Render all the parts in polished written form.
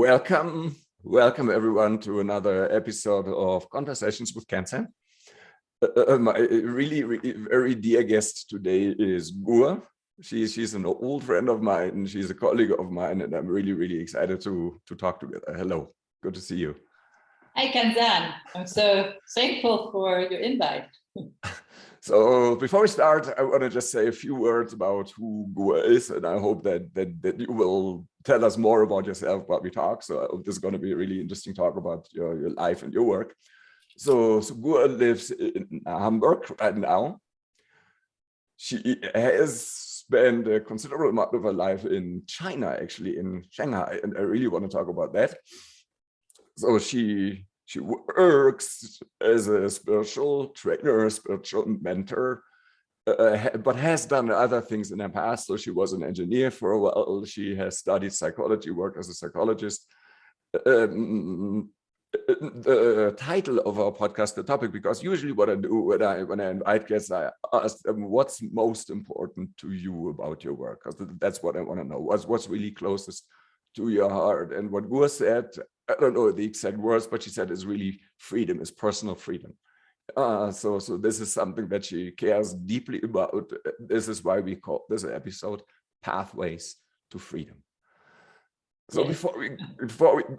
Welcome everyone to another episode of Conversations with CanSan. My really very dear guest today is Gur. She's an old friend of mine. She's a colleague of mine, and I'm really excited to talk together. Hello, good to see you. Hi, CanSan. I'm so thankful for your invite. So before we start, I want to just say a few words about who Gur is, and I hope that you will tell us more about yourself while we talk. So I hope this is going to be a really interesting talk about your life and your work. So Gur lives in Hamburg right now. She has spent a considerable amount of her life in China, actually in Shanghai, and I really want to talk about that. So she works as a spiritual trainer, spiritual mentor, but has done other things in her past. So she was an engineer for a while. She has studied psychology, worked as a psychologist. The title of our podcast, the topic, because usually what I do when I invite guests, I ask them what's most important to you about your work, because that's what I want to know. What's really closest to your heart? And what Gur said, I don't know the exact words, but she said is really freedom, is personal freedom. So this is something that she cares deeply about. This is why we call this episode Pathways to Freedom. So before we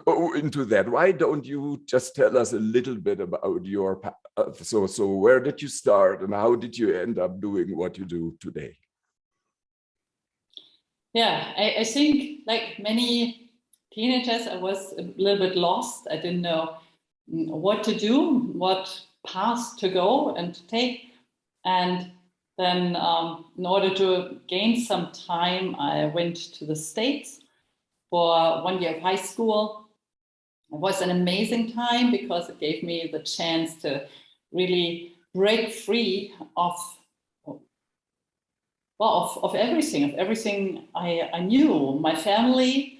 go into that, why don't you just tell us a little bit about your path? So where did you start and how did you end up doing what you do today? Yeah, I think like many teenagers, I was a little bit lost. I didn't know what to do, what path to go and to take. And then in order to gain some time, I went to the States for 1 year of high school. It was an amazing time because it gave me the chance to really break free of everything I knew. My family,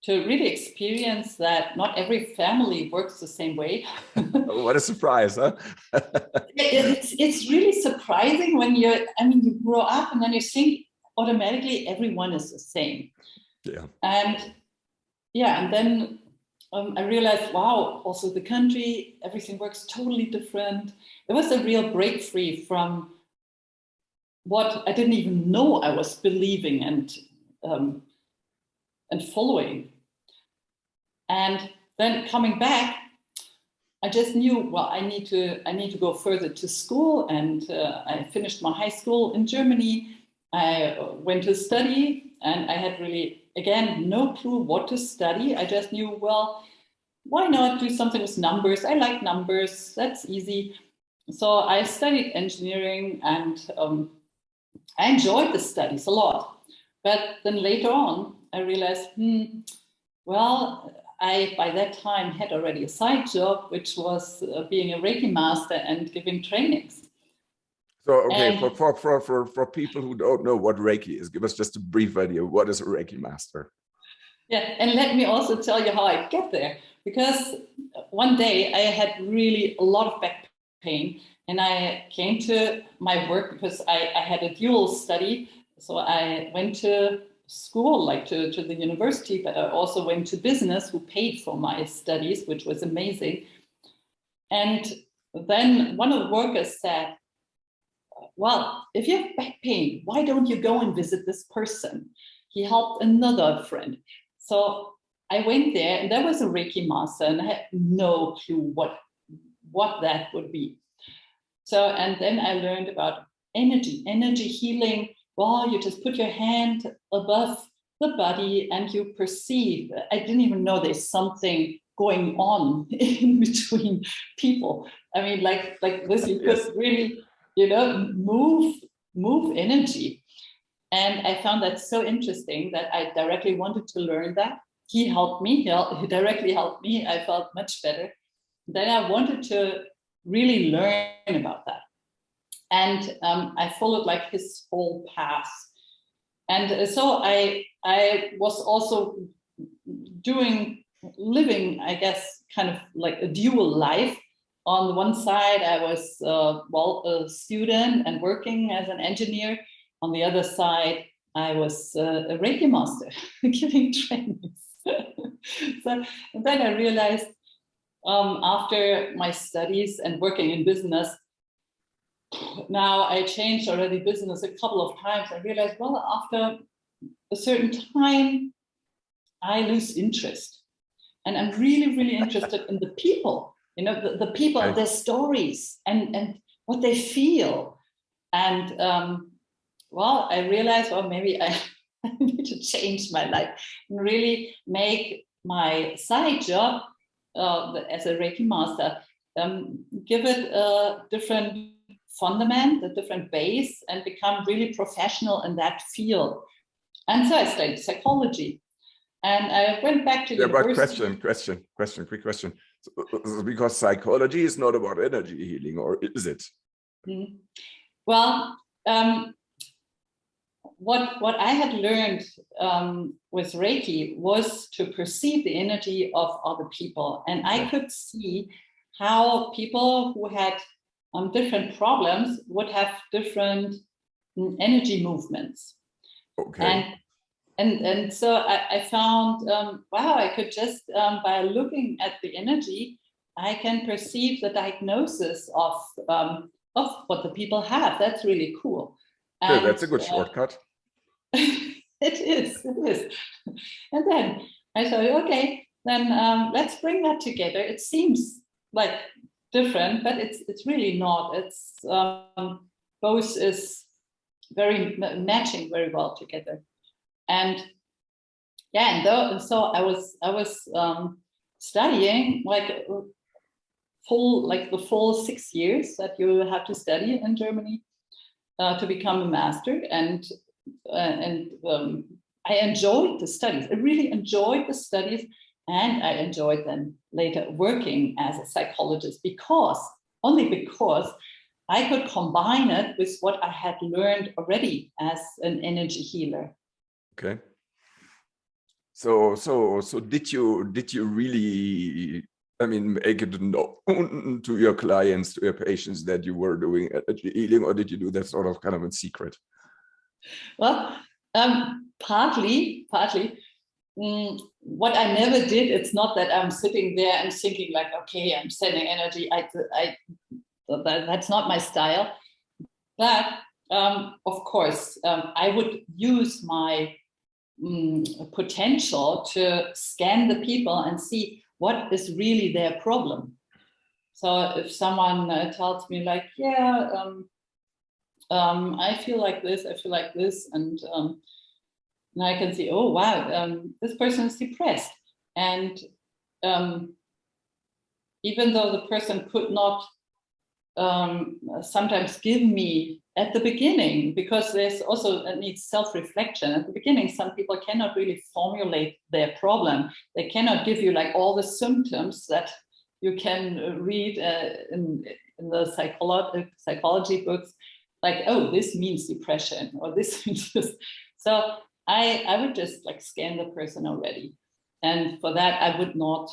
to really experience that not every family works the same way. What a surprise, huh? It's really surprising when you grow up and then you think automatically everyone is the same. Yeah. And then I realized, wow, also the country, everything works totally different. It was a real break free from what I didn't even know I was believing and following. And then coming back, I just knew, well, I need to go further to school, and I finished my high school in Germany. I went to study, and I had really, again, no clue what to study. I just knew, well, why not do something with numbers? I like numbers, that's easy. So I studied engineering, and I enjoyed the studies a lot. But then later on, I realized, well, I, by that time, had already a side job, which was being a Reiki master and giving trainings. So, okay, and for people who don't know what Reiki is, give us just a brief idea. What is a Reiki master? Yeah, and let me also tell you how I get there. Because one day I had really a lot of back pain, and I came to my work because I had a dual study. So I went to school, like to the university, but I also went to business, who paid for my studies, which was amazing. And then one of the workers said, well, if you have back pain, why don't you go and visit this person? He helped another friend. So I went there, and there was a Reiki master, and I had no clue what that would be. So, and then I learned about energy healing. Well, you just put your hand above the body and you perceive. I didn't even know there's something going on in between people. I mean, like this, you could really, move energy. And I found that so interesting that I directly wanted to learn that. He helped me, he directly helped me. I felt much better. Then I wanted to really learn about that. And I followed like his whole path. And so I was also living, I guess, kind of like a dual life. On the one side, I was, a student and working as an engineer. On the other side, I was a Reiki master giving trainings. So and then I realized after my studies and working in business, now I changed already business a couple of times. I realized, well, after a certain time, I lose interest. And I'm really, really interested in the people, the people and their stories and what they feel. And well, I realized, well, maybe I need to change my life and really make my side job as a Reiki master, give it a different fundament, a different base, and become really professional in that field. And so I studied psychology. And I went back to university. But quick question. So, because psychology is not about energy healing, or is it? Mm-hmm. Well, what I had learned with Reiki was to perceive the energy of other people. And I could see how people who had different problems would have different energy movements. Okay. And so I found, wow, I could just, by looking at the energy, I can perceive the diagnosis of what the people have. That's really cool. And, yeah, that's a good shortcut. It is. And then I thought, okay, then let's bring that together. It seems like different, but it's really not. It's both is very matching very well together. And yeah, and so I was studying like the full 6 years that you have to study in Germany to become a master, and I enjoyed the studies. I really enjoyed the studies, and I enjoyed then later working as a psychologist because I could combine it with what I had learned already as an energy healer. Okay. So did you really, I mean, make it known to your clients, to your patients, that you were doing energy healing, or did you do that sort of kind of in secret? Well, partly. What I never did, it's not that I'm sitting there and thinking like, okay, I'm sending energy. That's not my style. But of course, I would use my potential to scan the people and see what is really their problem. So if someone tells me like, yeah, I feel like this, and I can see, oh wow, this person is depressed, and even though the person could not sometimes give me at the beginning, because there's also needs self-reflection. At the beginning, some people cannot really formulate their problem. They cannot give you like all the symptoms that you can read in the psychology books, like, oh, this means depression, or this means this. So I would just like scan the person already. And for that, I would not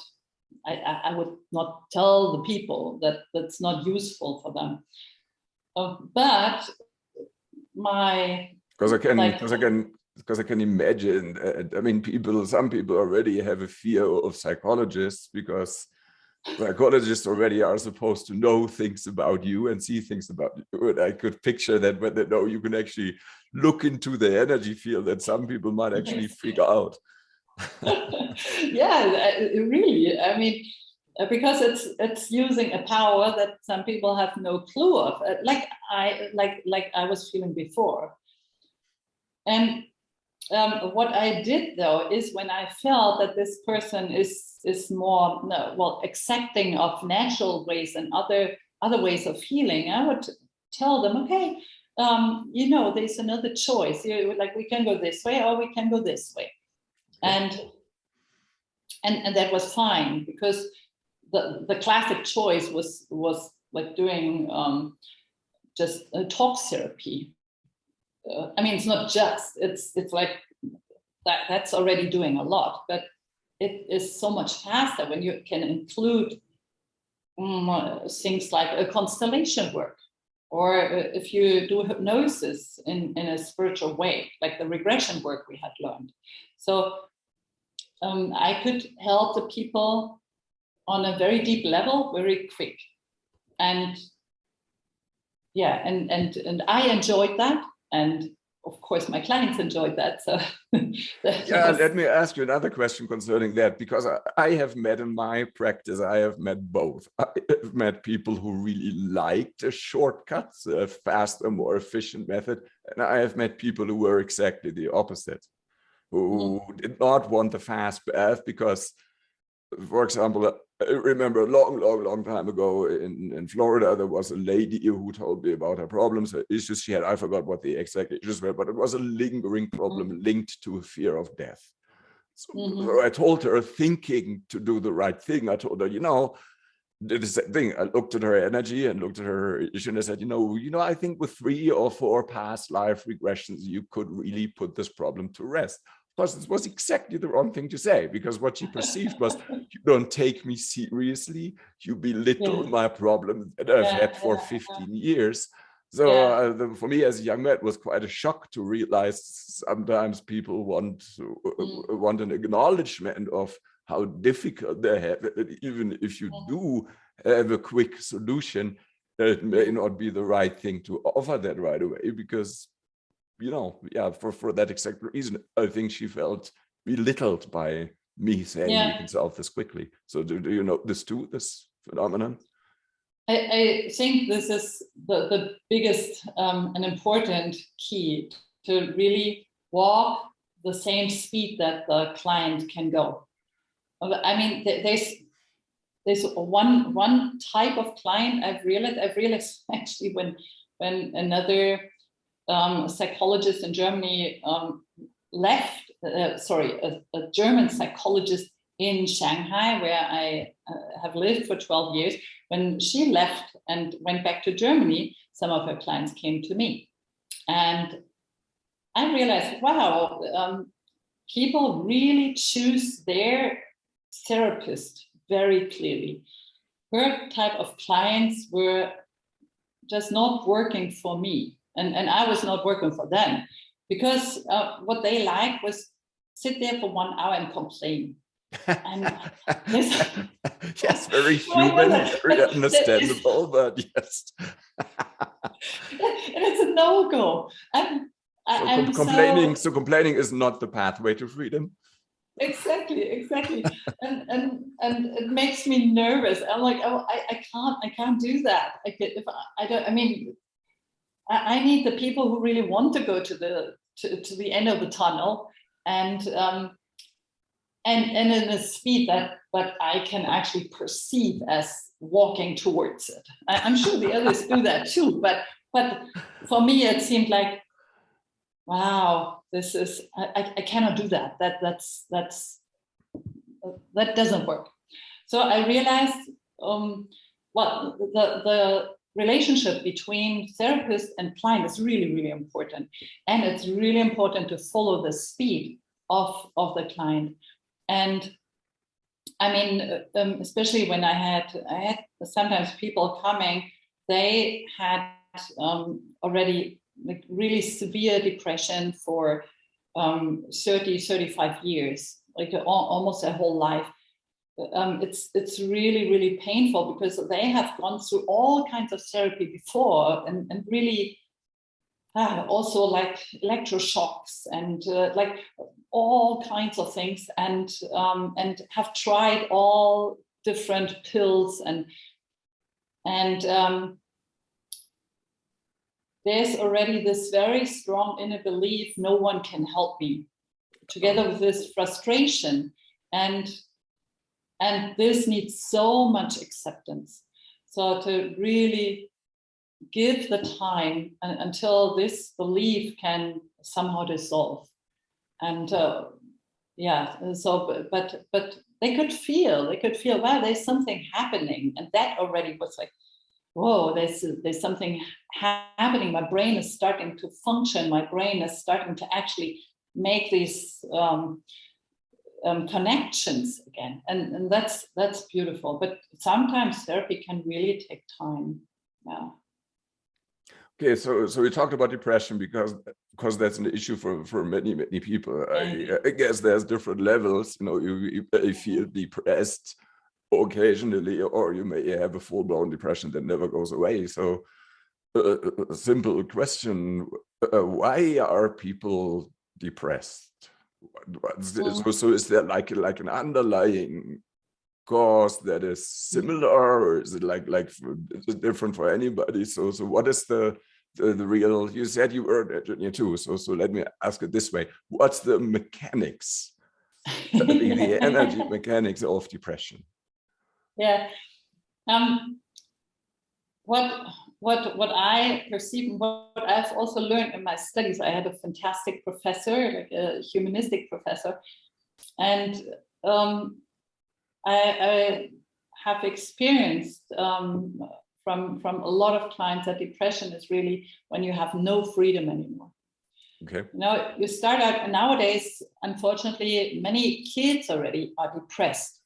tell the people that that's not useful for them. But because I can imagine. I mean, some people already have a fear of psychologists, because psychologists already are supposed to know things about you and see things about you. And I could picture that when they know you can actually look into the energy field, that some people might actually freak out. Yeah, really. I mean, because it's using a power that some people have no clue of, like I was feeling before. And what I did though is, when I felt that this person is more accepting of natural ways and other ways of healing, I would tell them, okay, there's another choice. We can go this way or we can go this way. And that was fine, because the classic choice was like doing just talk therapy. I mean, it's not just, it's like that's already doing a lot, but it is so much faster when you can include things like a constellation work, or if you do hypnosis in a spiritual way, like the regression work we had learned. So I could help the people on a very deep level, very quick. And yeah, and I enjoyed that. And of course, my clients enjoyed that. So yeah, let me ask you another question concerning that, because I have met in my practice, I have met both. I have met people who really liked a shortcuts, a faster, more efficient method. And I have met people who were exactly the opposite, who did not want the fast path because, for example, I remember a long time ago in Florida, there was a lady who told me about her problems, her issues she had. I forgot what the exact issues were, but it was a lingering problem linked to a fear of death. So I told her, thinking to do the right thing, I told her, you know, this thing. I looked at her energy and looked at her issue, and I said, you know, I think with 3 or 4 past life regressions, you could really put this problem to rest. Of course, this was exactly the wrong thing to say, because what she perceived was, you don't take me seriously, you belittle my problems that I've had for 15 years. So for me as a young man, it was quite a shock to realize sometimes people want an acknowledgement of how difficult they have it. Even if you do have a quick solution, it may not be the right thing to offer that right away, because, you know, for that exact reason, I think she felt belittled by me saying you can solve this quickly. So do you know this too, this phenomenon? I think this is the biggest and important key, to really walk the same speed that the client can go. I mean, there's one type of client I've realized actually when another psychologist in Germany left, a German psychologist in Shanghai, where I have lived for 12 years. When she left and went back to Germany, some of her clients came to me. And I realized, wow, people really choose their therapist very clearly. Her type of clients were just not working for me, and I was not working for them, because what they liked was sit there for 1 hour and complain. And yes, very human, very understandable, but yes. And it's a no-go. So complaining is not the pathway to freedom. Exactly. and it makes me nervous. I'm like, oh, I can't do that. I need the people who really want to go to the end of the tunnel, and in a speed that I can actually perceive as walking towards it. I'm sure the others do that too, but for me it seemed like, wow, this is I cannot do that. That doesn't work. So I realized the relationship between therapist and client is really important, and it's really important to follow the speed of the client. And I mean, especially when I had sometimes people coming, they had already like really severe depression for 35 years, like almost their whole life. It's really painful, because they have gone through all kinds of therapy before, and really also like electroshocks and like all kinds of things, and have tried all different pills, and there's already this very strong inner belief, no one can help me, together with this frustration, and this needs so much acceptance. So to really give the time until this belief can somehow dissolve. And so but they could feel, wow, there's something happening, and that already was like, whoa, there's something happening. My brain is starting to function. My brain is starting to actually make these connections again, and that's beautiful. But sometimes therapy can really take time. Yeah. Okay, so we talked about depression because that's an issue for many people. I guess there's different levels. You know, you may feel depressed occasionally, or you may have a full-blown depression that never goes away. So, a simple question: why are people depressed? So is there like an underlying cause that is similar, or is it like is it different for anybody? So what is the real? You said you were an engineer too, so let me ask it this way: what's the mechanics, the energy mechanics of depression? Yeah. What I perceive and what I've also learned in my studies, I had a fantastic professor, like a humanistic professor, and I have experienced from a lot of clients that depression is really when you have no freedom anymore. Okay. You know, you start out, and nowadays, unfortunately, many kids already are depressed,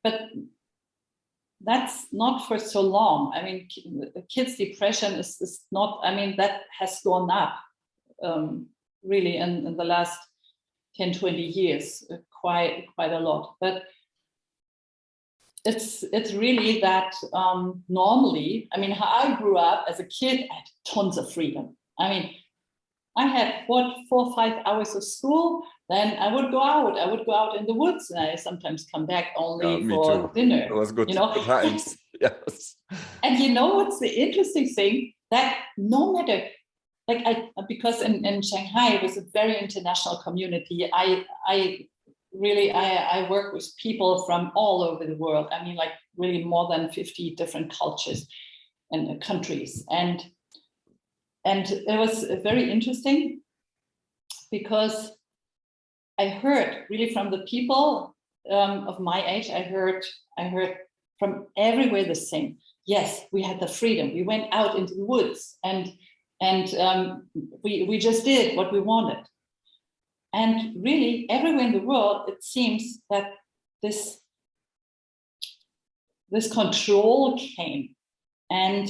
but that's not for so long. I mean, kids' depression is not, I mean, that has gone up really in the last 10, 20 years, quite a lot. But it's really that normally, I mean, how I grew up as a kid, I had tons of freedom. I mean, I had 4 or 5 hours of school, then I would go out in the woods, and I sometimes come back only for dinner. It was good, you know? good times. Yes. And you know what's the interesting thing? That no matter, like because in Shanghai, it was a very international community. I really work with people from all over the world. I mean, like really more than 50 different cultures and countries. And it was very interesting because I heard really from the people of my age, I heard from everywhere the same. Yes, we had the freedom. We went out into the woods and we just did what we wanted. And really, everywhere in the world, it seems that this control came, and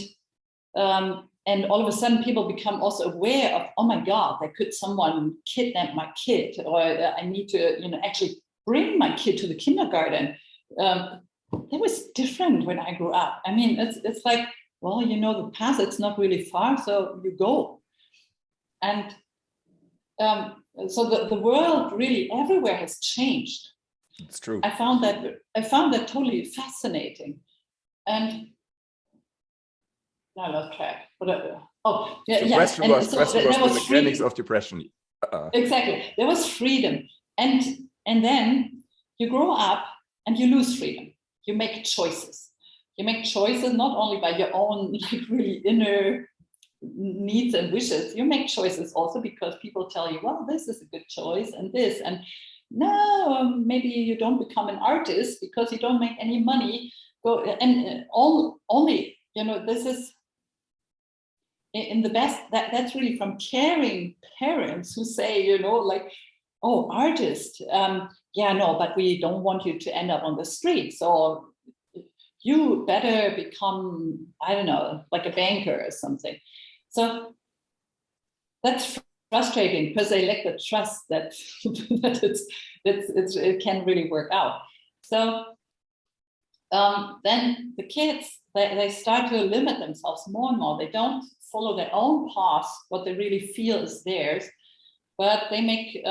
all of a sudden, people become also aware of, oh my God, could someone kidnap my kid, or I need to, actually bring my kid to the kindergarten. It was different when I grew up. I mean, it's like, well, the path, it's not really far, so you go. And so the world really everywhere has changed. It's true. I found that totally fascinating. And I lost track. The question was the mechanics of depression. Exactly. There was freedom. And then you grow up and you lose freedom. You make choices. You make choices not only by your own like really inner needs and wishes. You make choices also because people tell you, well, this is a good choice and this. And no, maybe you don't become an artist because you don't make any money. Only, this is in the best, that's really from caring parents who say, like, oh, artist, but we don't want you to end up on the street. So you better become, I don't know, like a banker or something. So that's frustrating because they lack the trust that it can really work out. So then the kids, they start to limit themselves more and more. They don't follow their own path, what they really feel is theirs, but they make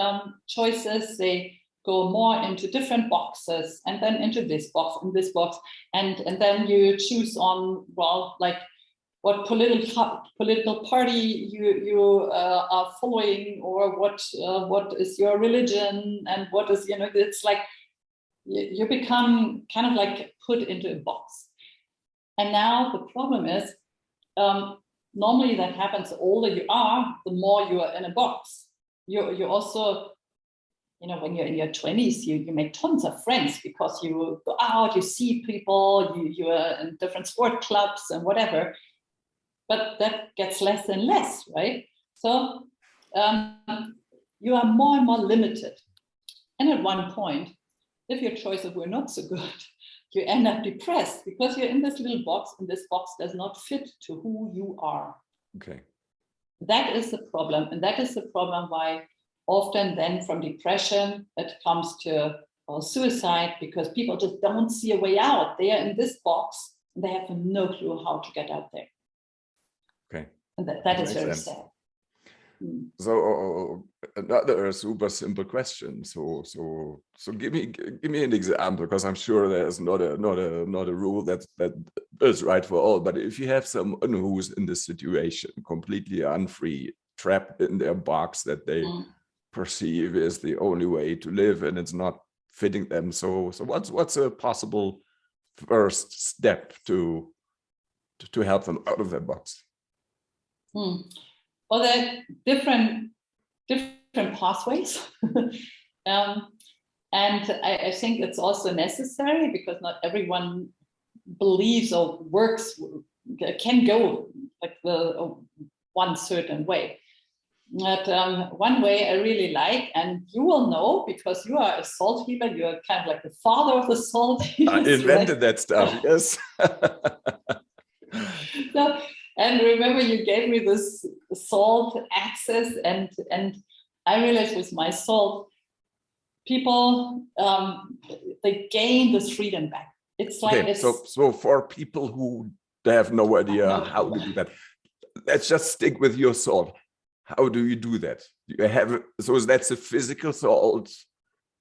choices. They go more into different boxes, and then into this box and this box, and then you choose on, well, like what political party you are following, or what is your religion, and what is, it's like you become kind of like put into a box. And now the problem is, normally that happens, the older you are, the more you are in a box. You also, when you're in your 20s, you make tons of friends because you go out, you see people, you are in different sport clubs and whatever. But that gets less and less, right? So you are more and more limited. And at one point, if your choices were not so good, you end up depressed because you're in this little box, and this box does not fit to who you are. Okay. That is the problem. And that is the problem why often then from depression, it comes to suicide, because people just don't see a way out. They are in this box and they have no clue how to get out there. Okay. And that is makes very sense. sad. So another super simple question. So give me an example, because I'm sure there's not a rule that is right for all. But if you have someone who's in this situation, completely unfree, trapped in their box that they perceive is the only way to live, and it's not fitting them. So what's a possible first step to help them out of that box? Well, there are different pathways. And I think it's also necessary, because not everyone believes or works, can go like one certain way. But one way I really like, and you will know because you are a salt healer, you're kind of like the father of the salt healers. I invented that stuff, yes. So, and remember, you gave me this salt access, and I realized with my salt, people they gain this freedom back. It's like okay, so for people who have no idea how to do that, let's just stick with your salt. How do you do that? You have, so that's a physical salt.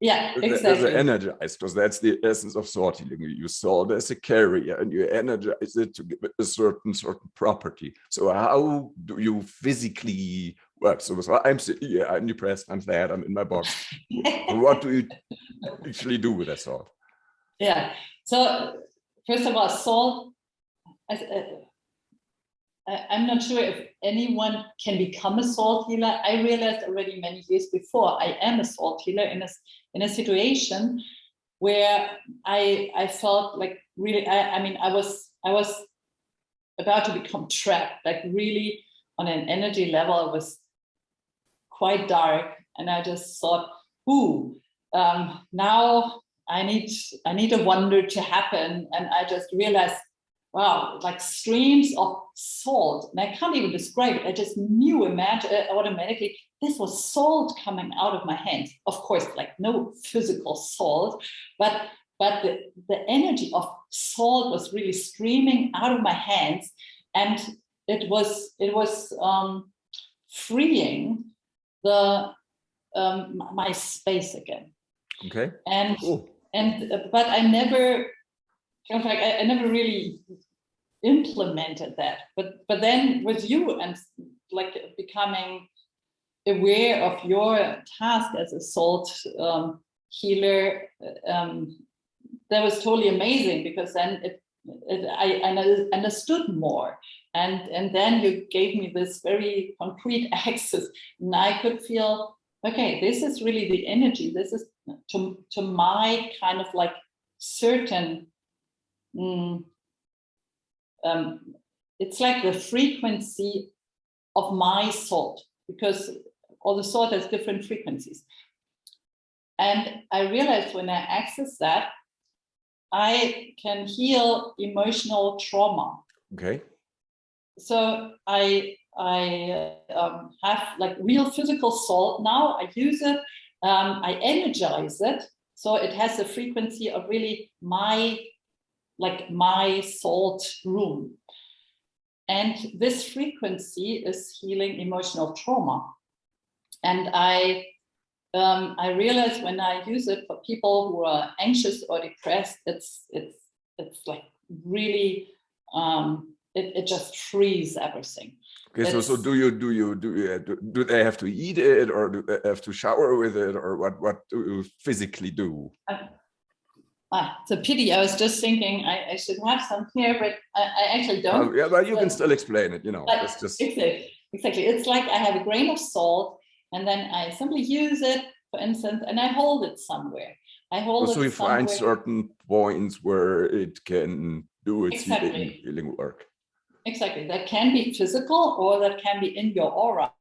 Yeah, exactly. There's an energized, because that's the essence of salt healing. You use salt as a carrier and you energize it to give it a certain property. So how do you physically work? So I'm sitting here, I'm depressed, I'm sad, I'm in my box. What do you actually do with that salt? Yeah. So first of all, salt, I'm not sure if anyone can become a salt healer. I realized already many years before I am a salt healer in a situation where I felt like really, I mean, I was about to become trapped, like really on an energy level. It was quite dark, and I just thought, now I need a wonder to happen. And I just realized, wow, like streams of salt. And I can't even describe it. I just knew automatically this was salt coming out of my hands. Of course, like no physical salt, but the energy of salt was really streaming out of my hands. And it was freeing my space again. Okay. And cool. But I never I never really implemented that. But then with you and like becoming aware of your task as a salt healer, that was totally amazing, because then I understood more. And then you gave me this very concrete access, and I could feel, okay, this is really the energy. This is to my kind of like certain, it's like the frequency of my salt, because all the salt has different frequencies. And I realized when I access that, I can heal emotional trauma. Okay. So I have like real physical salt now. I use it. I energize it, so it has the frequency of really my salt room. And this frequency is healing emotional trauma. And I realize when I use it for people who are anxious or depressed, it's like really it just frees everything. Okay, so do they have to eat it, or do they have to shower with it, or what do you physically do? It's a pity. I was just thinking I should have some here, but I actually don't. Yeah, but you can still explain it, you know. It's just exactly. It's like I have a grain of salt, and then I simply use it, for instance, and I hold it somewhere. So you find certain points where it can do its healing work. Exactly. That can be physical, or that can be in your aura.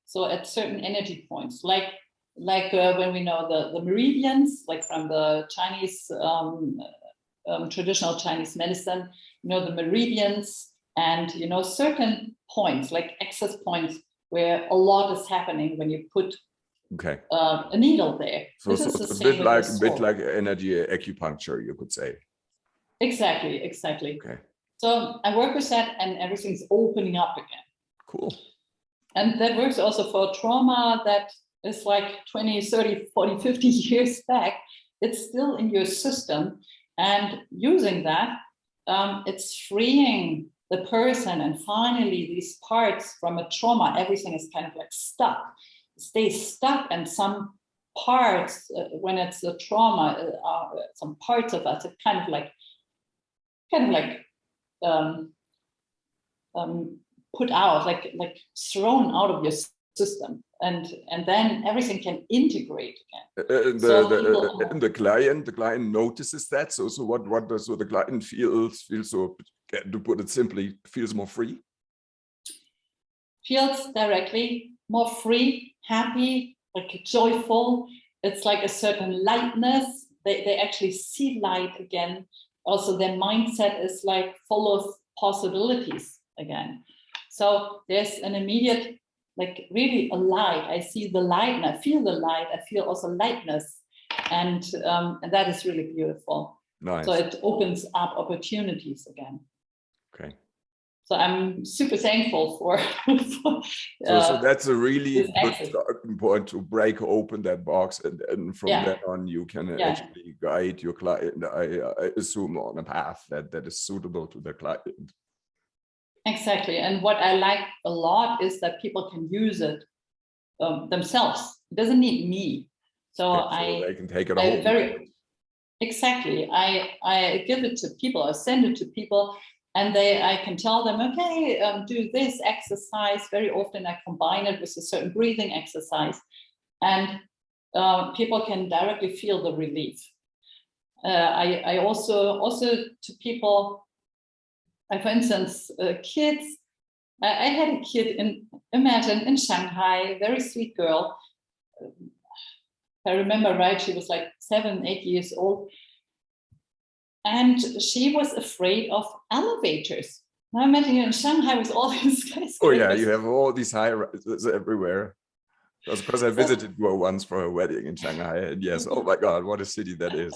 So at certain energy points, like when we know the meridians, like from the Chinese traditional Chinese medicine, you know, the meridians, And, you know, certain points, like access points, where a lot is happening when you put a needle there. So, this so is the it's same a bit like energy acupuncture, you could say. Exactly. Okay. So I work with that, and everything's opening up again. Cool. And that works also for trauma that is like 20, 30, 40, 50 years back. It's still in your system. And using that, it's freeing the person. And finally, these parts from a trauma, everything is kind of like stuck, stays stuck. And some parts, when it's a trauma, some parts of us are kind of like put out, like thrown out of your system, and then everything can integrate again. The client notices that. So what does the client feels so, to put it simply, feels more free? Feels directly more free, happy, like joyful. It's like a certain lightness. They actually see light again. Also, their mindset is like full of possibilities again. So there's an immediate, like really a light. I see the light and I feel the light. I feel also lightness. And that is really beautiful. Nice. So it opens up opportunities again. Okay. So I'm super thankful for. So that's a really good starting point to break open that box, and from then on you can actually guide your client, I assume, on a path that is suitable to the client. Exactly. And what I like a lot is that people can use it themselves. It doesn't need me. So they can take it home. Exactly. I give it to people, I send it to people, and I can tell them, okay, do this exercise. Very often I combine it with a certain breathing exercise, and people can directly feel the relief. I also to people, for instance, kids. I had a kid in Shanghai, very sweet girl. I remember right, she was like 7, 8 years old. And she was afraid of elevators. Now imagine you're in Shanghai with all these skyscrapers. Oh yeah, you have all these high rises everywhere. Because I visited her once for a wedding in Shanghai, and yes, oh my God, what a city that is.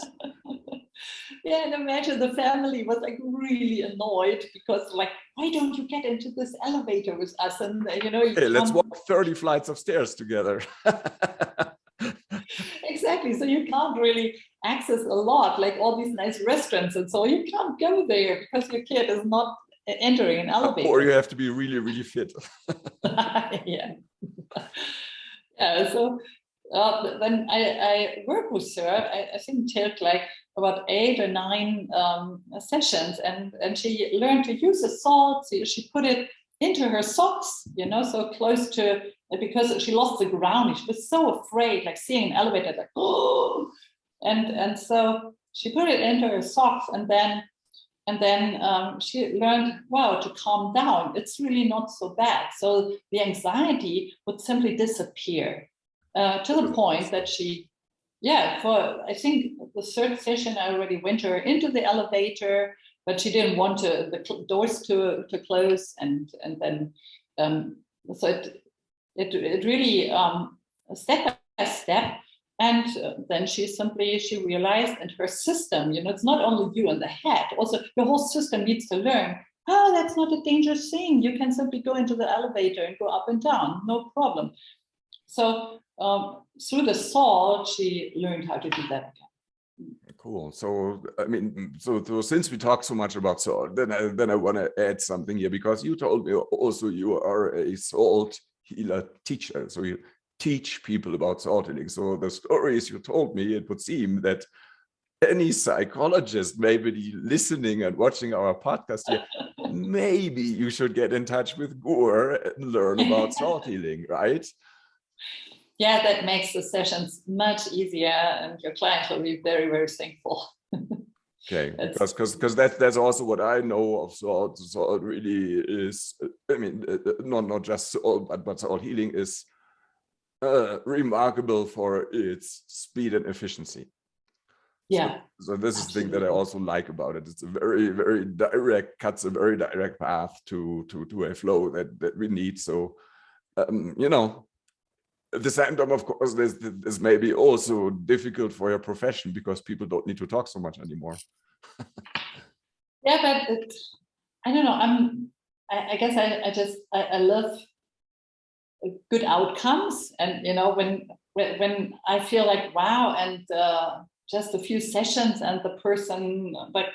Yeah, and imagine the family was like really annoyed because like, why don't you get into this elevator with us? And you know, hey, let's walk 30 flights of stairs together. Exactly. So you can't really access a lot, like all these nice restaurants, and so you can't go there because your kid is not entering an elevator. Or you have to be really, really fit. Yeah. So then I work with her. I think it took like about 8 or 9 sessions, and she learned to use the salt. She put it into her socks, you know, so close to, because she lost the grounding. She was so afraid, like seeing an elevator, like, oh, and so she put it into her socks, and then she learned, wow, to calm down. It's really not so bad. So the anxiety would simply disappear to the point that she, for I think the third session, I already went her into the elevator, but she didn't want the doors to close, and then so it really step by step. And then she realized, and her system, you know, it's not only you in the head, also your whole system needs to learn, oh, that's not a dangerous thing. You can simply go into the elevator and go up and down, no problem. So through the salt, she learned how to do that again. Cool. So, I mean, so since we talk so much about salt, then I want to add something here, because you told me also you are a salt healer teacher. So you teach people about salt healing. So the stories you told me, it would seem that any psychologist maybe listening and watching our podcast here, maybe you should get in touch with Gur and learn about salt healing, right? Yeah, that makes the sessions much easier, and your clients will be very, very thankful. Okay, because that's also what I know of salt. Salt really is, I mean, not just salt, but salt healing is remarkable for its speed and efficiency. Yeah. So this is the thing that I Absolutely. also like about it. It's a very, very direct, cuts a very direct path to a flow that we need. So, you know, at the same time, of course, this may be also difficult for your profession because people don't need to talk so much anymore. Yeah, but I don't know. I guess I love good outcomes, and you know, when I feel like wow, and just a few sessions, and the person like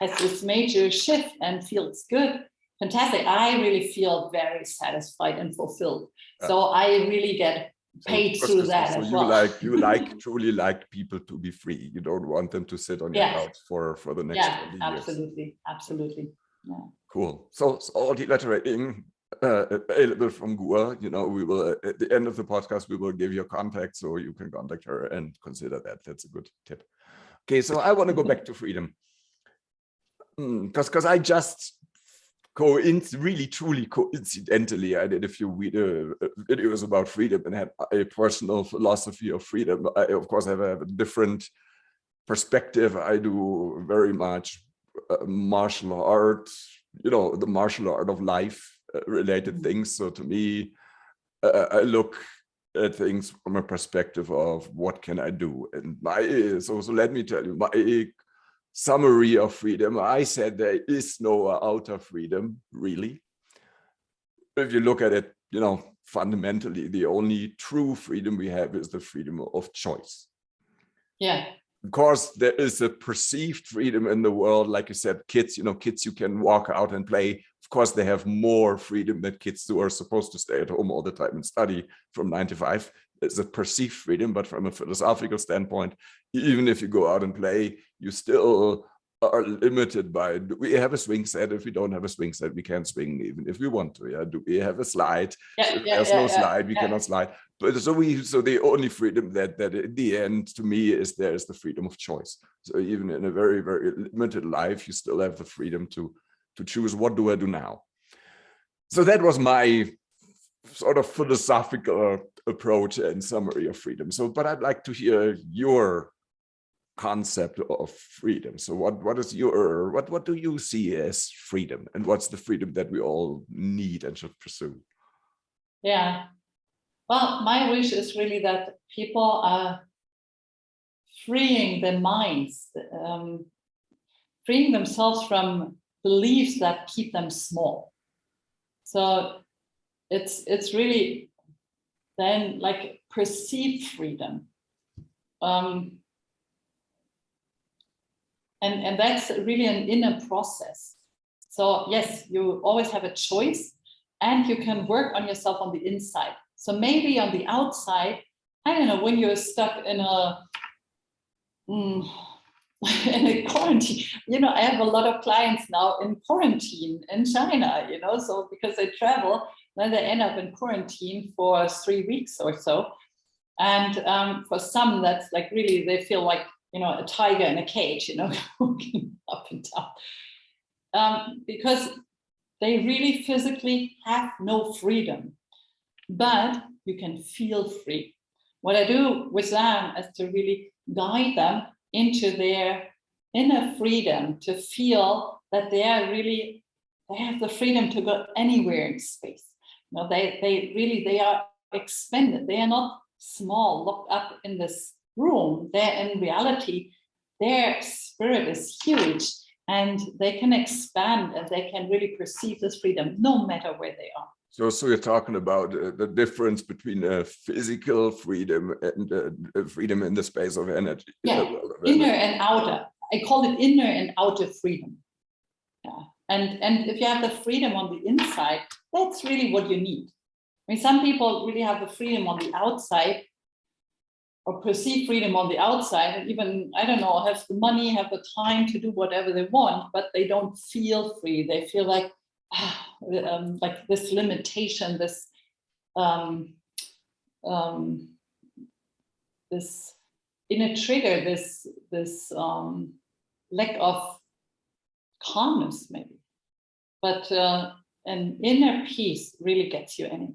has this major shift and feels good, fantastic. I really feel very satisfied and fulfilled. So I really get paid through that so as you well. truly like people to be free. You don't want them to sit on your Yes. couch for the next Yeah, 20 years. absolutely, absolutely. Yeah. Cool. So all the lettering available from Gua. You know, we will at the end of the podcast we will give your contact so you can contact her and consider that. That's a good tip. Okay, so I want to go back to freedom because I just really truly coincidentally I did a few videos about freedom and had a personal philosophy of freedom. I of course have a different perspective. I do very much martial art, you know, the martial art of life related things. So to me, I look at things from a perspective of what can I do, and so let me tell you my summary of freedom. I said there is no outer freedom, really. If you look at it, you know, fundamentally, the only true freedom we have is the freedom of choice. Yeah. Of course, there is a perceived freedom in the world. Like you said, kids, you know, kids, you can walk out and play. Of course, they have more freedom than kids who are supposed to stay at home all the time and study from 9 to 5. It's a perceived freedom, but from a philosophical standpoint, even if you go out and play, you still are limited by, do we have a swing set? If we don't have a swing set, we can't swing even if we want to. Yeah. Do we have a slide? Yeah, If there's no slide, we cannot slide. But so the only freedom that in the end to me is the freedom of choice. So even in a very, very limited life, you still have the freedom to choose, what do I do now? So that was my sort of philosophical approach and summary of freedom. So, but I'd like to hear your concept of freedom. So what is your, what do you see as freedom, and what's the freedom that we all need and should pursue? Yeah. Well, my wish is really that people are freeing their minds, freeing themselves from beliefs that keep them small. So it's really then like perceived freedom. And that's really an inner process. So yes, you always have a choice, and you can work on yourself on the inside. So maybe on the outside, I don't know, when you're stuck in a quarantine, you know, I have a lot of clients now in quarantine in China, you know, so because they travel, then they end up in quarantine for 3 weeks or so. And for some, that's like really, they feel like, you know, a tiger in a cage, you know, walking up and down, because they really physically have no freedom, but you can feel free. What I do with them is to really guide them into their inner freedom, to feel that they have the freedom to go anywhere in space. You know, they are expanded. They are not small, locked up in this room. They're in reality, their spirit is huge, and they can expand, and they can really perceive this freedom no matter where they are. So you're talking about the difference between physical freedom and freedom in the space of energy. Yeah, inner and outer. I call it inner and outer freedom. Yeah, and if you have the freedom on the inside, that's really what you need. I mean, some people really have the freedom on the outside, or perceive freedom on the outside, and even, I don't know, have the money, have the time to do whatever they want, but they don't feel free. They feel like this limitation, this this inner trigger, this lack of calmness, maybe. But an inner peace really gets you anywhere.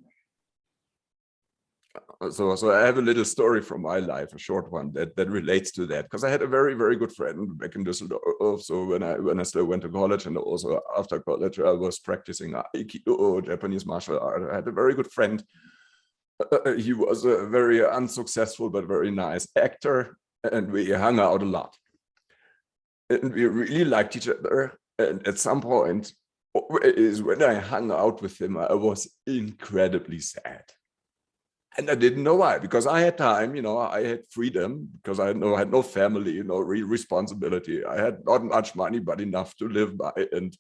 So I have a little story from my life, a short one that relates to that, because I had a very, very good friend back in Düsseldorf. So when I still went to college, and also after college, I was practicing Aikido, Japanese martial art. I had a very good friend. He was a very unsuccessful but very nice actor, and we hung out a lot. And we really liked each other. And at some point, is when I hung out with him, I was incredibly sad. And I didn't know why, because I had time, I had freedom, because I had no family, no responsibility. I had not much money, but enough to live by. And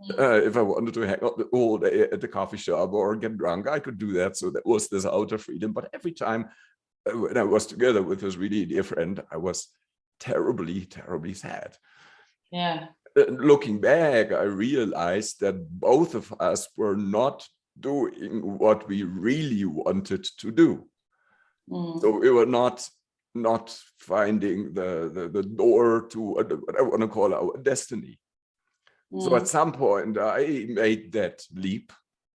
if I wanted to hang out all day at the coffee shop or get drunk, I could do that. So that was this outer freedom. But every time when I was together with this really dear friend, I was terribly, terribly sad. Yeah. Looking back, I realized that both of us were not doing what we really wanted to do. So we were not finding the door to what I want to call our destiny. So at some point I made that leap.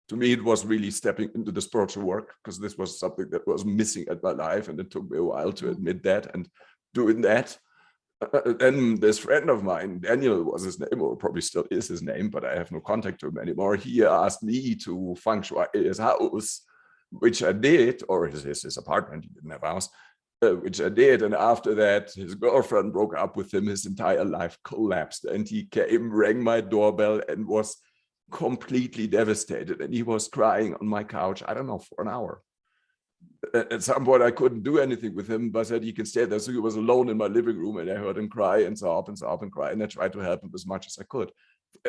To me, it was really stepping into the spiritual work, because this was something that was missing at my life, and it took me a while to admit that. And doing that, then this friend of mine, Daniel was his name, or probably still is his name, but I have no contact to him anymore. He asked me to feng shui his house, which I did, or his apartment. He didn't have a house, which I did. And after that, his girlfriend broke up with him. His entire life collapsed, and he came, rang my doorbell, and was completely devastated. And he was crying on my couch, I don't know, for an hour. At some point, I couldn't do anything with him, but I said he can stay there. So he was alone in my living room, and I heard him cry and sob and sob and cry. And I tried to help him as much as I could.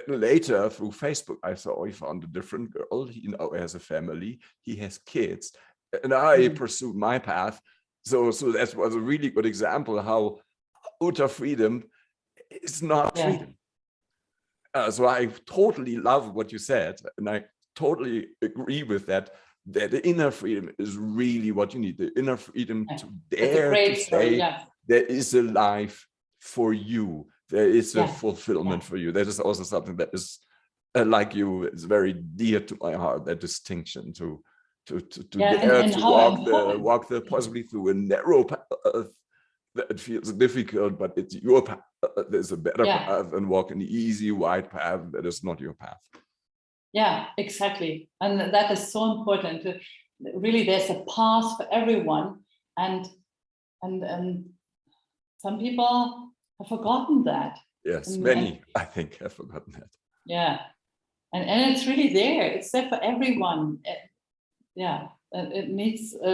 And later, through Facebook, I saw he found a different girl. He now has a family. He has kids. And I pursued my path. So that was a really good example how outer freedom is not freedom. So I totally love what you said. And I totally agree with that. That the inner freedom is really what you need. The inner freedom to dare to say there is a life for you. There is a fulfillment for you. That is also something that is, like you, is very dear to my heart. That distinction to dare to walk the possibly through a narrow path that feels difficult, but it's your path. There's a better path than walk an easy wide path that is not your path. Yeah, exactly. And that is so important. Really, there's a path for everyone. And some people have forgotten that. Yes, many, I think, have forgotten that. Yeah. And it's really there. It's there for everyone. It needs a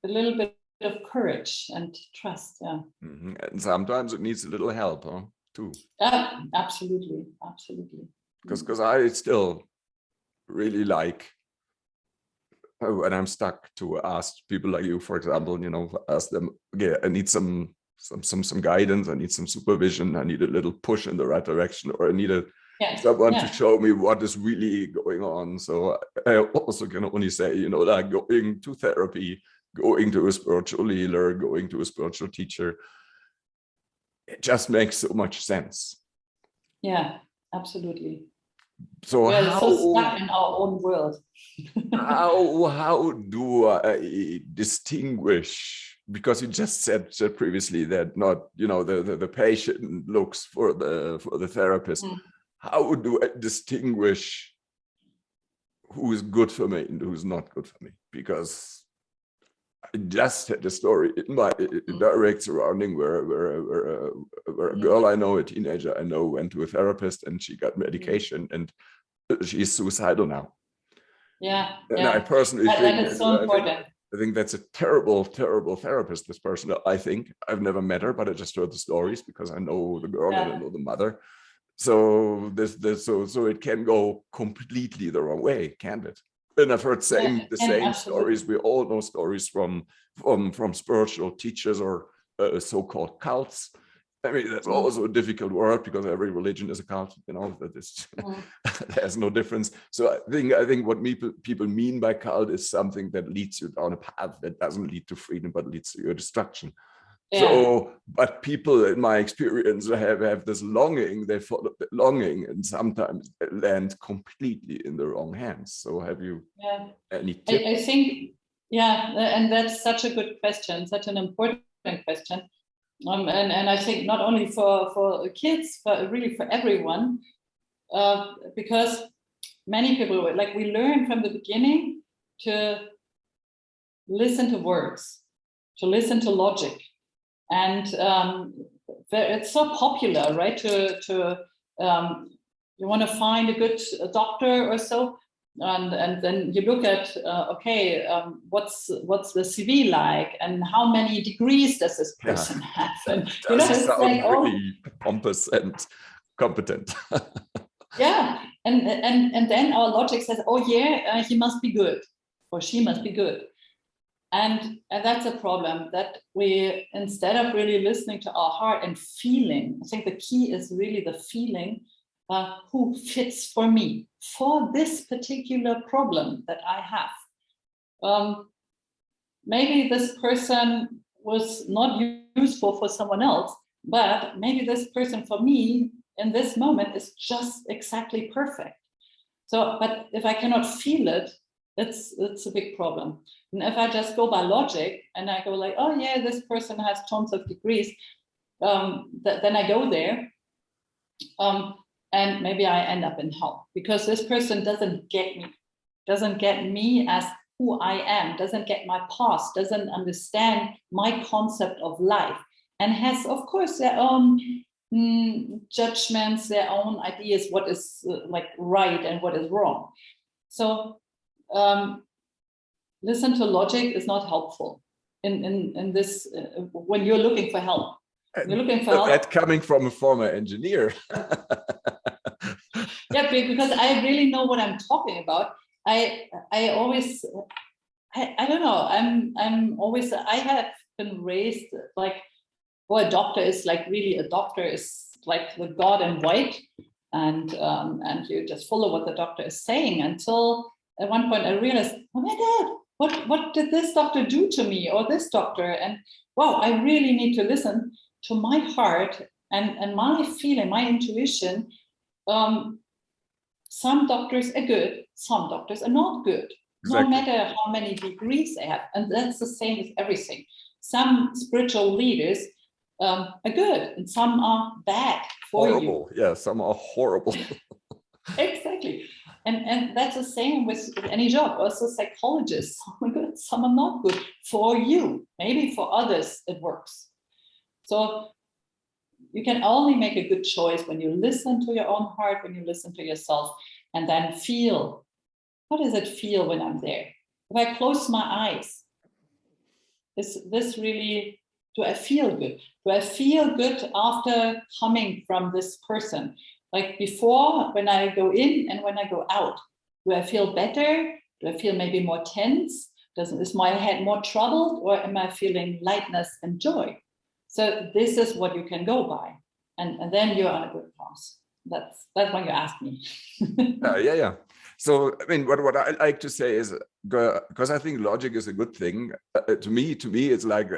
little bit of courage and trust. Yeah. And sometimes it needs a little help, too. Absolutely. Because I still really like when I'm stuck to ask people like you, for example, ask them, okay, I need some guidance, I need some supervision, I need a little push in the right direction, or I need someone to show me what is really going on. So I also can only say, like going to therapy, going to a spiritual healer, going to a spiritual teacher, it just makes so much sense. Yeah, absolutely. So we're so stuck in our own world. how do I distinguish? Because you just said previously that not, the patient looks for the therapist. How do I distinguish who is good for me and who's not good for me? Because I just had a story in my direct surrounding where a girl I know, a teenager I know, went to a therapist and she got medication and she's suicidal now. And I personally think that is so important. I think that's a terrible, terrible therapist, this person. I think I've never met her, but I just heard the stories because I know the girl and I know the mother. So so it can go completely the wrong way, can't it? And I've heard the same stories. We all know stories from spiritual teachers or so-called cults. I mean, that's also a difficult word because every religion is a cult. That is there's no difference. So I think what people mean by cult is something that leads you down a path that doesn't lead to freedom, but leads to your destruction. Yeah. So, but people, in my experience, have this longing. They follow the longing, and sometimes they land completely in the wrong hands. So, have you any tips? I think Yeah, and that's such a good question, such an important question. And I think not only for kids, but really for everyone, because many people, like, we learn from the beginning to listen to words, to listen to logic. And it's so popular, right? You want to find a good doctor or so, and then you look at okay, what's the CV like, and how many degrees does this person have? And Does it's sound like, really pompous and competent. yeah, and then our logic says, oh yeah, he must be good, or she must be good. And that's a problem, that we, instead of really listening to our heart and feeling, I think the key is really the feeling, who fits for me, for this particular problem that I have. Maybe this person was not useful for someone else, but maybe this person for me in this moment is just exactly perfect. So, but if I cannot feel it, it's a big problem. And if I just go by logic and I go like, oh yeah, this person has tons of degrees, then I go there, and maybe I end up in hell, because this person doesn't get me as who I am, doesn't get my past, doesn't understand my concept of life, and has, of course, their own judgments, their own ideas, what is like right and what is wrong. So listen to logic is not helpful in this when you're looking for help. You're looking for help. That coming from a former engineer. Yeah, because I really know what I'm talking about. I always, I don't know. I'm always, I have been raised like, well, a doctor is like, really, a doctor is like the God in white, and you just follow what the doctor is saying, until at one point I realized, oh my God, what did this doctor do to me, or this doctor? And wow, I really need to listen to my heart and my feeling, my intuition. Some doctors are good, some doctors are not good, exactly. No matter how many degrees they have. And that's the same with everything. Some spiritual leaders are good, and some are bad for horrible. You. Yeah, some are horrible. Exactly. And that's the same with any job. Also psychologists, some are good, some are not good for you. Maybe for others it works. So you can only make a good choice when you listen to your own heart, when you listen to yourself, and then feel, what does it feel when I'm there? If I close my eyes, is this really, do I feel good? Do I feel good after coming from this person? Like before, when I go in and when I go out, do I feel better? Do I feel maybe more tense? Is my head more troubled, or am I feeling lightness and joy? So this is what you can go by, and then you're on a good path. That's what you asked me. Yeah. So I mean, what I like to say is, because I think logic is a good thing. To me, it's like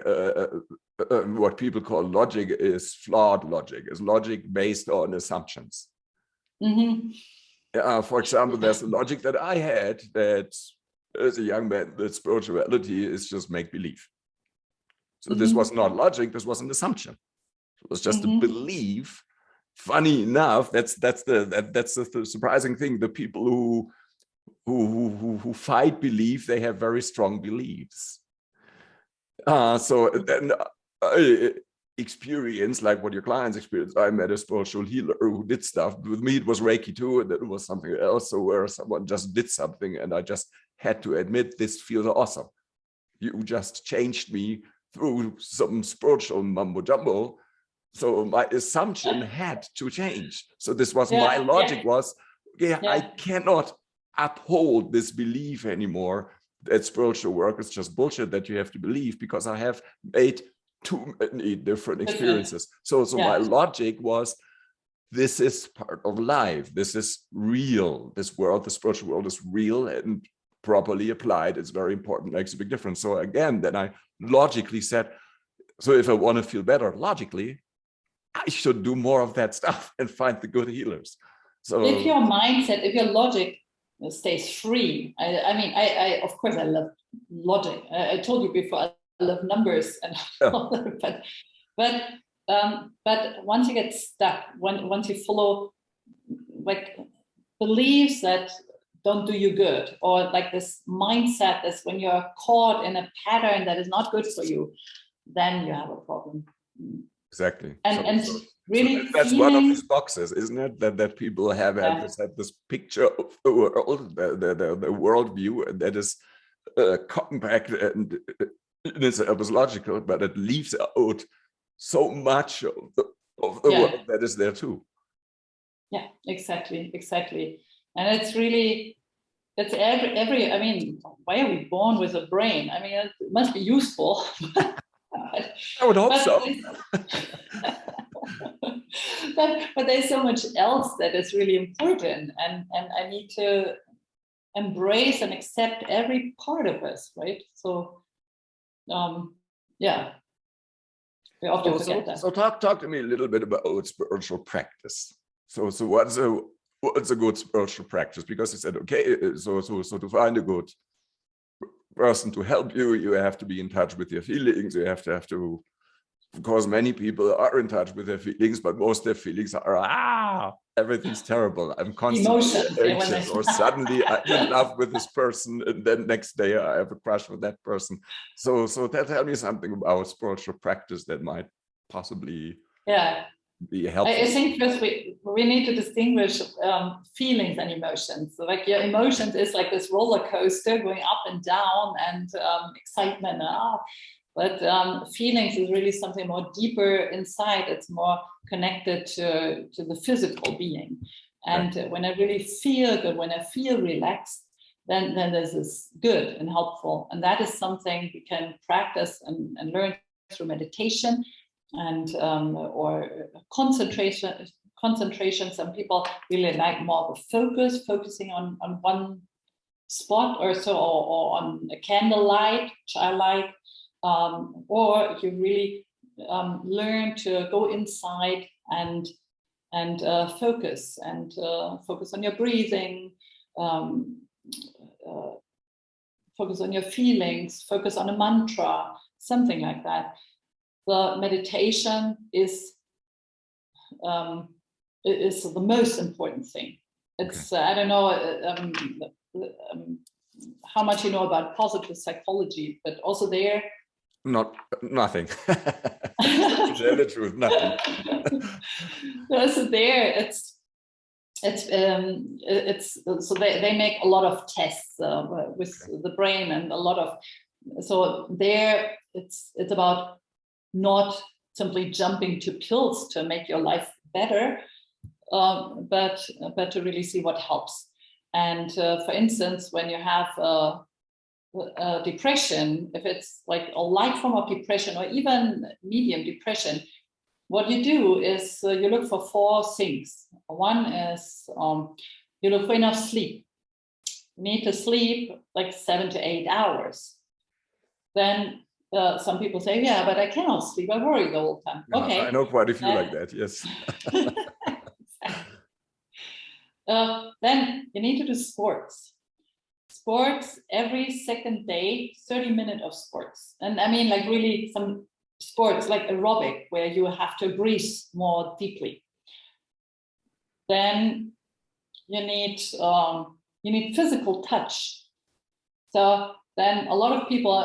what people call logic is flawed logic. Is logic based on assumptions. Mm-hmm. For example, there's a logic that I had that as a young man, that spirituality is just make believe. So this was not logic, this was an assumption. It was just a belief. Funny enough, that's the surprising thing. The people who fight belief, they have very strong beliefs. So then I experience like what your clients experience. I met a spiritual healer who did stuff. With me, it was Reiki too, and then it was something else. So where someone just did something, and I just had to admit, this feels awesome. You just changed me through some spiritual mumbo jumbo. So my assumption had to change. So this was my logic was, I cannot uphold this belief anymore that spiritual work is just bullshit, that you have to believe, because I have made too many different experiences. So my logic was, this is part of life. This is real. This world, the spiritual world is real, and properly applied, it's very important, makes a big difference. So again, then I logically said, so if I want to feel better, logically, I should do more of that stuff and find the good healers. So if your mindset, if your logic stays free. I mean, of course I love logic. I told you before I love numbers and all that, but once you get stuck, once you follow like beliefs that don't do you good, or like this mindset that's when you're caught in a pattern that is not good for you, then you have a problem. Exactly. And really that's one of these boxes, isn't it? That people have this picture of the world, the worldview, and that is compact and it was logical, but it leaves out so much of the world that is there too. Yeah, exactly. And it's really, it's every, I mean, why are we born with a brain? I mean, it must be useful. I would hope so. but there's so much else that is really important, and I need to embrace and accept every part of us, right? So, yeah, we often forget that. So talk to me a little bit about spiritual practice. So what's a good spiritual practice? Because you said, okay, so to find a good person to help you, you have to be in touch with your feelings. You have to, of course, many people are in touch with their feelings, but most of their feelings are, everyththing's terrible. I'm constantly anxious, or suddenly I'm in love with this person, and then next day I have a crush with that person. So tell me something about spiritual practice that might possibly be helpful. I think first we need to distinguish feelings and emotions. So like your emotions is like this roller coaster going up and down, and excitement. But feelings is really something more deeper inside. It's more connected to the physical being. And when I really feel good, when I feel relaxed, then this is good and helpful. And that is something we can practice and learn through meditation and or concentration. Some people really like more of a focusing on one spot or so, or on a candlelight, which I like. Or you really learn to go inside and focus on your breathing, focus on your feelings, focus on a mantra, something like that. The meditation is the most important thing. It's I don't know how much you know about positive psychology, but also there. Nothing. To tell the truth, nothing. So there, it's so they make a lot of tests with the brain, and a lot of, so there it's about not simply jumping to pills to make your life better, but to really see what helps. And for instance, when you have depression, if it's like a light form of depression or even medium depression, what you do is you look for 4 things. One is you look for enough sleep. You need to sleep like 7 to 8 hours. Then some people say, yeah, but I cannot sleep. I worry the whole time. Okay. I know quite a few like that, yes. Then you need to do sports. Sports every second day, 30 minutes of sports. And I mean, like really some sports like aerobic, where you have to breathe more deeply. Then you need physical touch. So then a lot of people,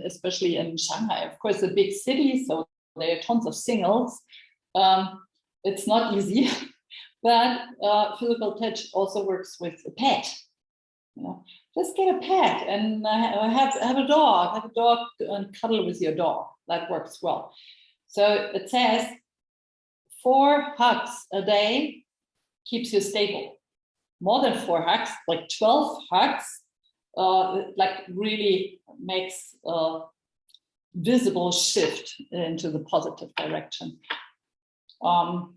especially in Shanghai, of course, a big city, so there are tons of singles. It's not easy, but physical touch also works with a pet. You know, just get a pet and have a dog and cuddle with your dog. That works well. So it says 4 hugs a day keeps you stable. More than 4 hugs, like 12 hugs, like really makes a visible shift into the positive direction. So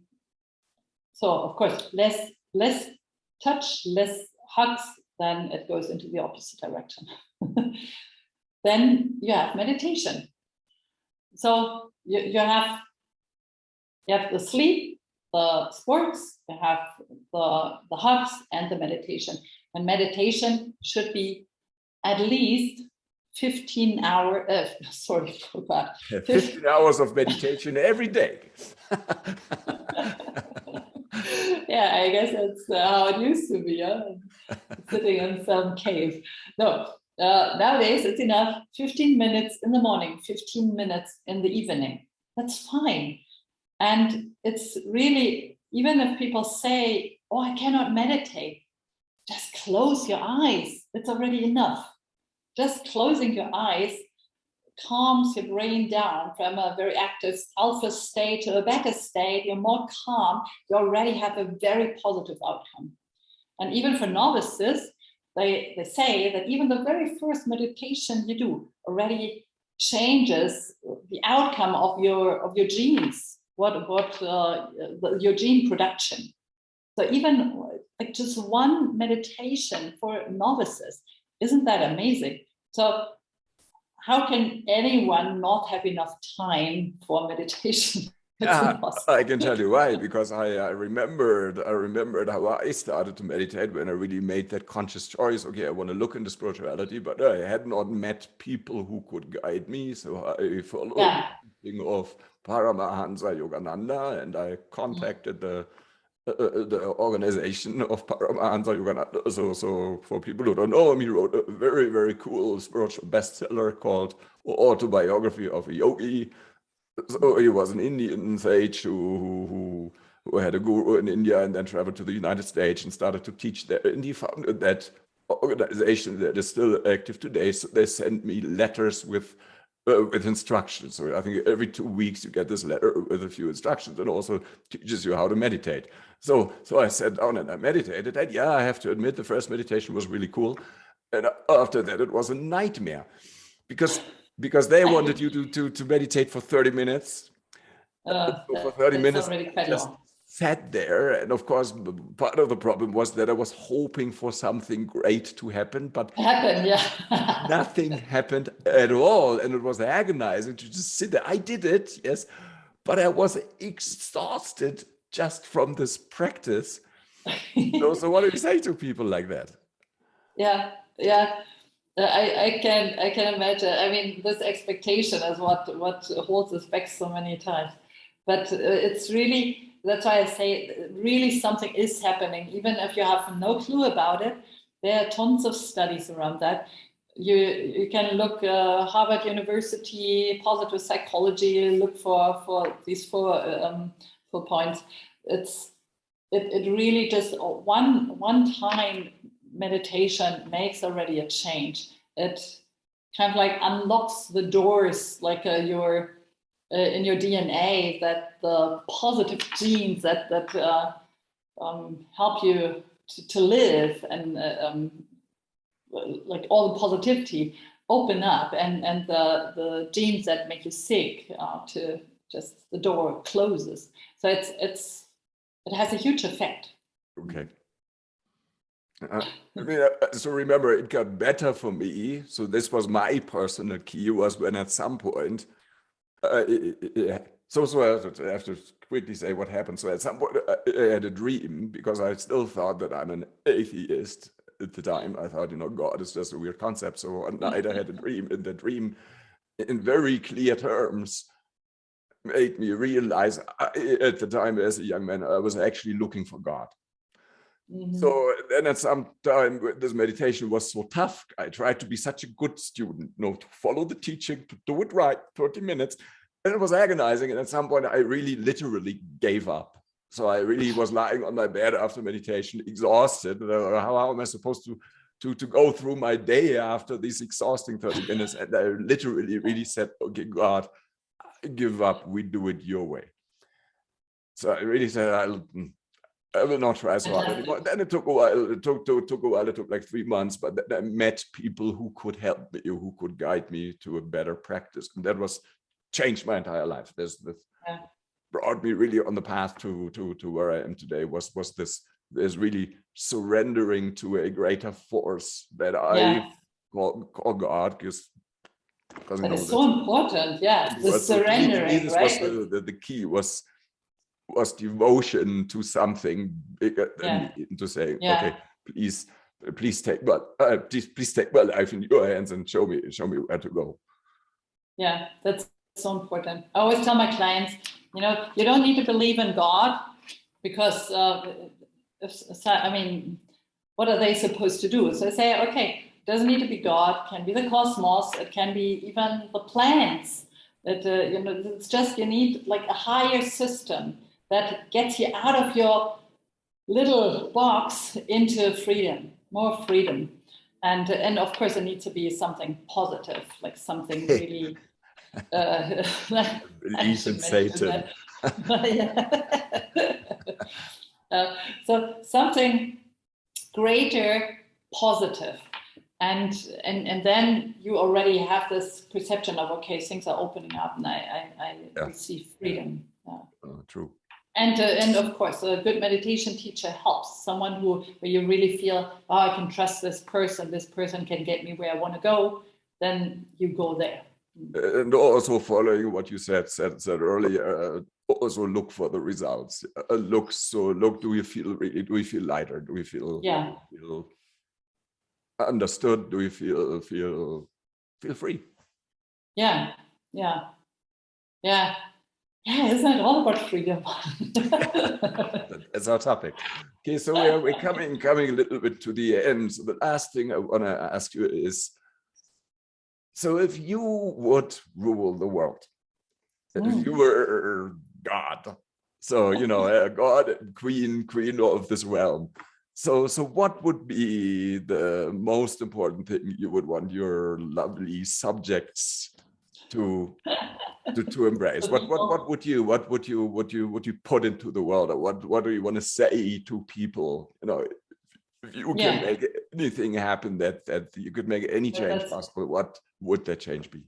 of course, less touch, less hugs, then it goes into the opposite direction. Then you have meditation. So you have the sleep, the sports, you have the hugs, and the meditation. And meditation should be at least 15 hours, 15 hours of meditation every day. Yeah, I guess that's how it used to be, yeah? Sitting in some cave. No, nowadays it's enough. 15 minutes in the morning, 15 minutes in the evening. That's fine. And it's really, even if people say, oh, I cannot meditate, just close your eyes. It's already enough. Just closing your eyes calms your brain down from a very active alpha state to a beta state. You're more calm. You already have a very positive outcome. And even for novices, they say that even the very first meditation you do already changes the outcome of your genes, your gene production. So even like just one meditation for novices, isn't that amazing? So how can anyone not have enough time for meditation? I can tell you why, because I remembered how I started to meditate when I really made that conscious choice. Okay, I want to look into spirituality, but I had not met people who could guide me. So I followed the teaching of Paramahansa Yogananda, and I contacted the organization of Paramahansa Yogananda. So for people who don't know him, he wrote a very, very cool spiritual bestseller called Autobiography of a Yogi. So he was an Indian sage who had a guru in India and then traveled to the United States and started to teach there. And he founded that organization that is still active today. So they send me letters with instructions. So I think every 2 weeks you get this letter with a few instructions, and also teaches you how to meditate. So I sat down and I meditated. And yeah, I have to admit, the first meditation was really cool. And after that, it was a nightmare because they wanted you to meditate for 30 minutes. So for 30 minutes, I just sat there. And of course, part of the problem was that I was hoping for something great to happen, but nothing happened at all. And it was agonizing to just sit there. I did it, yes, but I was exhausted just from this practice. So what do you say to people like that? Yeah. I can imagine. I mean, this expectation is what holds us back so many times. But it's really, that's why I say really something is happening. Even if you have no clue about it, there are tons of studies around that. You can look Harvard University, positive psychology, look for these four points. It really just one time meditation makes already a change. It kind of like unlocks the doors, like your in your DNA, that the positive genes that help you to live, and like all the positivity open up, and the genes that make you sick to just the door closes. So it has a huge effect. Okay. So remember, it got better for me. So this was my personal key, was when at some point, so I have to quickly say what happened. So at some point I had a dream, because I still thought that I'm an atheist at the time. I thought, God is just a weird concept. So one night I had a dream, and the dream, in very clear terms, made me realize at the time, as a young man, I was actually looking for God. Mm-hmm. So then at some time, this meditation was so tough. I tried to be such a good student, to follow the teaching, to do it right, 30 minutes. And it was agonizing. And at some point, I really literally gave up. So I really was lying on my bed after meditation, exhausted. How am I supposed to go through my day after these exhausting 30 minutes? And I literally really said, okay, God, I give up. We do it your way. So I really said, I will not try so hard anymore. Then it took a while. It took a while. It took like 3 months, but then I met people who could help me, who could guide me to a better practice, and that was changed my entire life. This brought me really on the path to where I am today. Was this really surrendering to a greater force that I call God, because it's so important. Yeah, the surrendering. This was the key. Was devotion to something bigger than me, to say, okay, please please take please take my life in your hands and show me where to go. Yeah, that's so important. I always tell my clients, you know, you don't need to believe in God, because I mean, what are they supposed to do? So I say, okay, it doesn't need to be God, it can be the cosmos, it can be even the plants. That you know, it's just, you need like a higher system that gets you out of your little box into freedom, more freedom. And of course, it needs to be something positive, like something really. Believe in Satan. So something greater, positive, and then you already have this perception of, okay, things are opening up, and I receive freedom. True. And of course, a good meditation teacher helps. Someone where you really feel, oh, I can trust this person can get me where I want to go. Then you go there. And also following what you said earlier, also look for the results. Look, do you feel lighter? Do you feel understood? Do you feel free? Yeah. Isn't it all about freedom? That's our topic. Okay, so we're coming a little bit to the end. So the last thing I want to ask you is, so if you would rule the world, if you were God, so, you know, God, queen of this realm, so what would be the most important thing you would want your lovely subjects to embrace? What would you put into the world, or what do you want to say to people? You know, if you can make anything happen that you could make any change possible, what would that change be?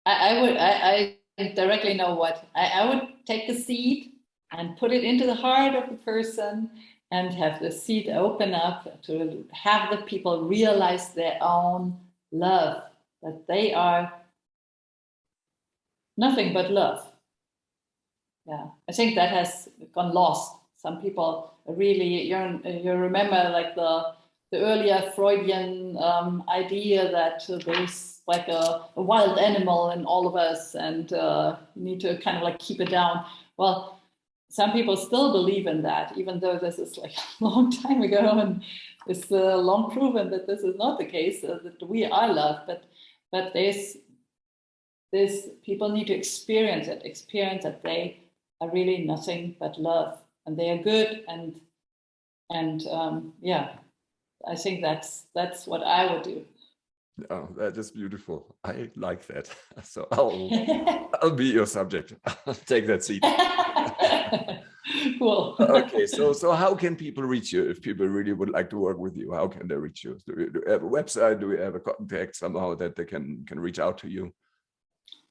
I directly know what. I would take a seed and put it into the heart of the person, and have the seed open up to have the people realize their own love, that they are nothing but love. Yeah, I think that has gone lost. Some people really, you remember like the earlier Freudian idea that there's like a wild animal in all of us, and you need to kind of like keep it down. Well, some people still believe in that, even though this is like a long time ago, and it's long proven that this is not the case, that we are love. But there's people need to experience that they are really nothing but love, and they are good, and I think that's what I would do. Oh, that is beautiful. I like that. So I'll be your subject. I'll take that seat. Cool. Okay, so how can people reach you if people really would like to work with you? How can they reach you? Do you have a website? Do we have a contact somehow that they can reach out to you?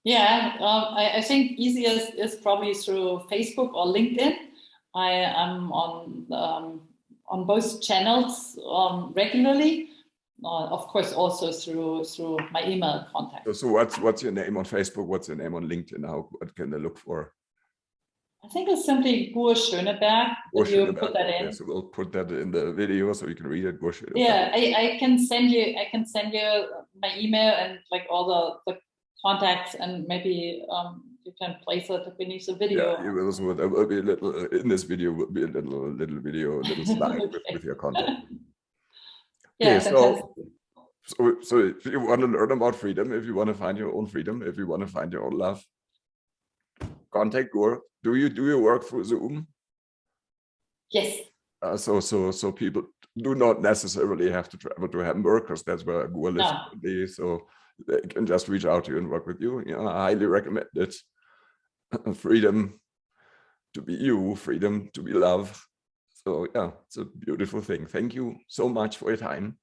Yeah, I think easiest is probably through Facebook or LinkedIn. I am on both channels regularly. Of course, also through my email contact. So what's your name on Facebook? What's your name on LinkedIn? What can they look for? I think it's simply Gur Schöneberg. Will you put that in? So we'll put that in the video so you can read it. Gur Schöneberg. Yeah, I can send you my email and like all the contacts, and maybe you can place it beneath the video. Yeah, there will be a little in this video. Will be a little video, a little slide with your contact. Yeah, okay, so if you want to learn about freedom, if you want to find your own freedom, if you want to find your own love, contact Gur. Do you work through Zoom? Yes. So people do not necessarily have to travel to Hamburg, because that's where Gur lives. So they can just reach out to you and work with you. You know, I highly recommend it. Freedom to be you, freedom to be love. So yeah, it's a beautiful thing. Thank you so much for your time.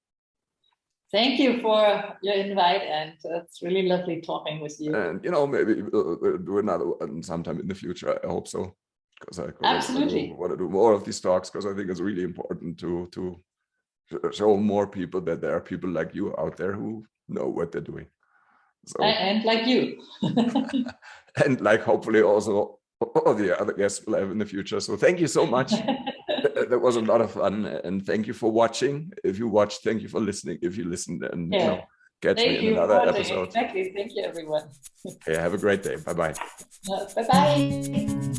Thank you for your invite, and it's really lovely talking with you. And you know, maybe we'll do another one sometime in the future. I hope so, because I absolutely want to do more of these talks, because I think it's really important to show more people that there are people like you out there who know what they're doing. So, and like you. And like hopefully also all the other guests we'll have in the future. So thank you so much. that was a lot of fun, and thank you for watching. If you watched, thank you for listening. If you listened, and catch me in another episode. Exactly. Thank you, everyone. Okay, have a great day. Bye-bye. Bye-bye.